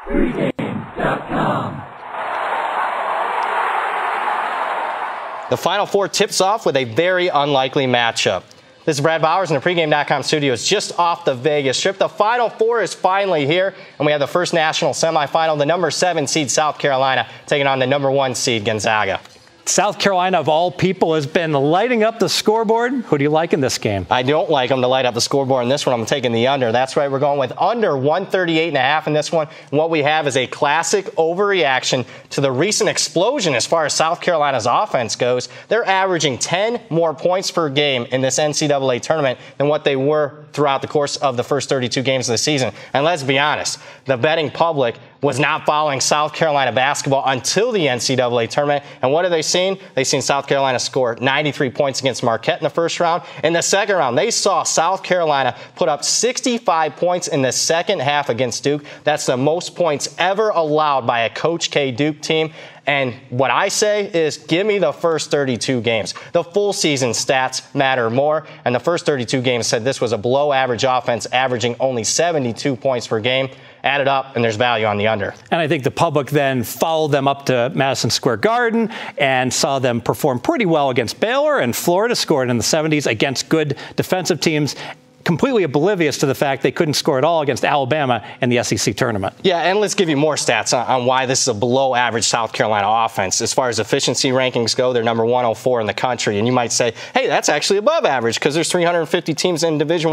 Pregame.com. The Final Four tips off with a very unlikely matchup. This is Brad Powers in the Pregame.com studios just off the Vegas Strip. The Final Four is finally here, and we have the first national semifinal. The number 7 seed South Carolina taking on the number 1 seed Gonzaga. South Carolina, of all people, has been lighting up the scoreboard. Who do you like in this game? I don't like them to light up the scoreboard in this one. I'm taking the under. That's right. We're going with under 138.5 in this one. And what we have is a classic overreaction to the recent explosion as far as South Carolina's offense goes. They're averaging 10 more points per game in this NCAA tournament than what they were throughout the course of the first 32 games of the season. And let's be honest, the betting public was not following South Carolina basketball until the NCAA tournament. And what have they seen? They've seen South Carolina score 93 points against Marquette in the first round. In the second round, they saw South Carolina put up 65 points in the second half against Duke. That's the most points ever allowed by a Coach K Duke team. And what I say is give me the first 32 games. The full season stats matter more. And the first 32 games said this was a below average offense, averaging only 72 points per game. Add it up, and there's value on the under. And I think the public then followed them up to Madison Square Garden and saw them perform pretty well against Baylor, and Florida scored in the 70s against good defensive teams, completely oblivious to the fact they couldn't score at all against Alabama in the SEC tournament. Yeah, and let's give you more stats on why this is a below-average South Carolina offense. As far as efficiency rankings go, they're number 104 in the country. And you might say, hey, that's actually above average because there's 350 teams in Division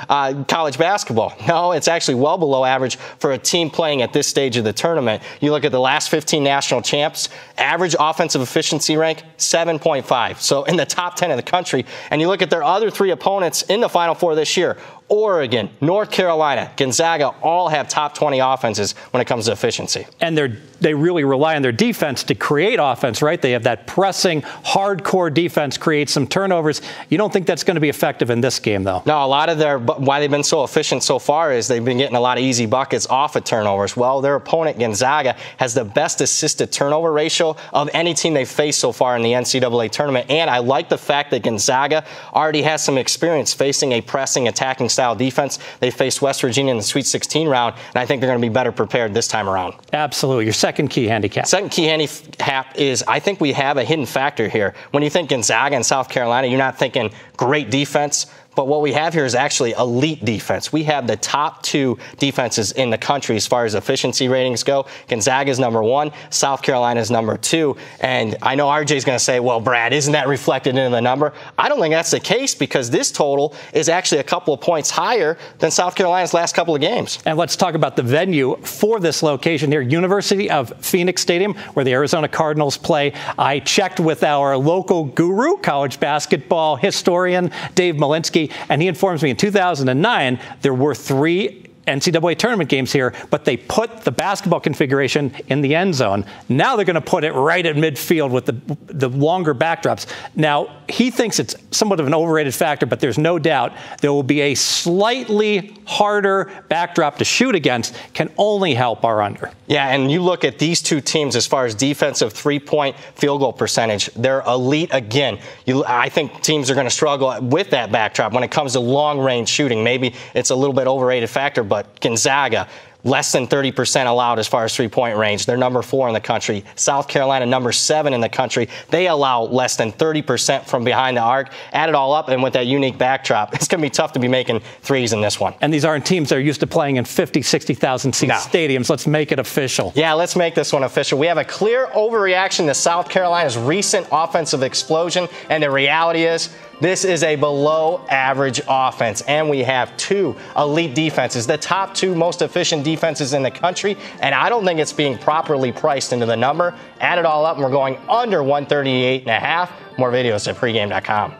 I college basketball. No, it's actually well below average for a team playing at this stage of the tournament. You look at the last 15 national champs, average offensive efficiency rank, 7.5. So in the top 10 of the country. And you look at their other 3 opponents in the Final Four this year, Oregon, North Carolina, Gonzaga all have top 20 offenses when it comes to efficiency. And they really rely on their defense to create offense, right? They have that pressing, hardcore defense, create some turnovers. You don't think that's going to be effective in this game, though? No, a lot of why they've been so efficient so far is they've been getting a lot of easy buckets off of turnovers. Well, their opponent, Gonzaga, has the best assisted turnover ratio of any team they've faced so far in the NCAA tournament. And I like the fact that Gonzaga already has some experience facing a pressing, attacking style defense. They faced West Virginia in the Sweet 16 round, and I think they're going to be better prepared this time around. Absolutely. Your second key handicap. Second key handicap is I think we have a hidden factor here. When you think Gonzaga and South Carolina, you're not thinking great defense. But what we have here is actually elite defense. We have the top 2 defenses in the country as far as efficiency ratings go. Gonzaga is number 1. South Carolina is number 2. And I know RJ is going to say, well, Brad, isn't that reflected in the number? I don't think that's the case because this total is actually a couple of points higher than South Carolina's last couple of games. And let's talk about the venue for this location here, University of Phoenix Stadium, where the Arizona Cardinals play. I checked with our local guru, college basketball historian, Dave Malinsky, and he informs me in 2009 there were 3 NCAA tournament games here, but they put the basketball configuration in the end zone. Now they're going to put it right at midfield with the longer backdrops. Now, he thinks it's somewhat of an overrated factor, but there's no doubt there will be a slightly harder backdrop to shoot against, can only help our under. Yeah, and you look at these 2 teams as far as defensive 3-point field goal percentage, they're elite again. I think teams are going to struggle with that backdrop when it comes to long-range shooting. Maybe it's a little bit overrated factor, but Gonzaga, less than 30% allowed as far as 3-point range. They're number 4 in the country. South Carolina, number 7 in the country. They allow less than 30% from behind the arc. Add it all up, and with that unique backdrop, it's going to be tough to be making threes in this one. And these aren't teams that are used to playing in 50, 60,000 seat stadiums. Let's make it official. Yeah, let's make this one official. We have a clear overreaction to South Carolina's recent offensive explosion, and the reality is this is a below-average offense, and we have 2 elite defenses, the top 2 most efficient defenses in the country, and I don't think it's being properly priced into the number. Add it all up, and we're going under 138.5. More videos at pregame.com.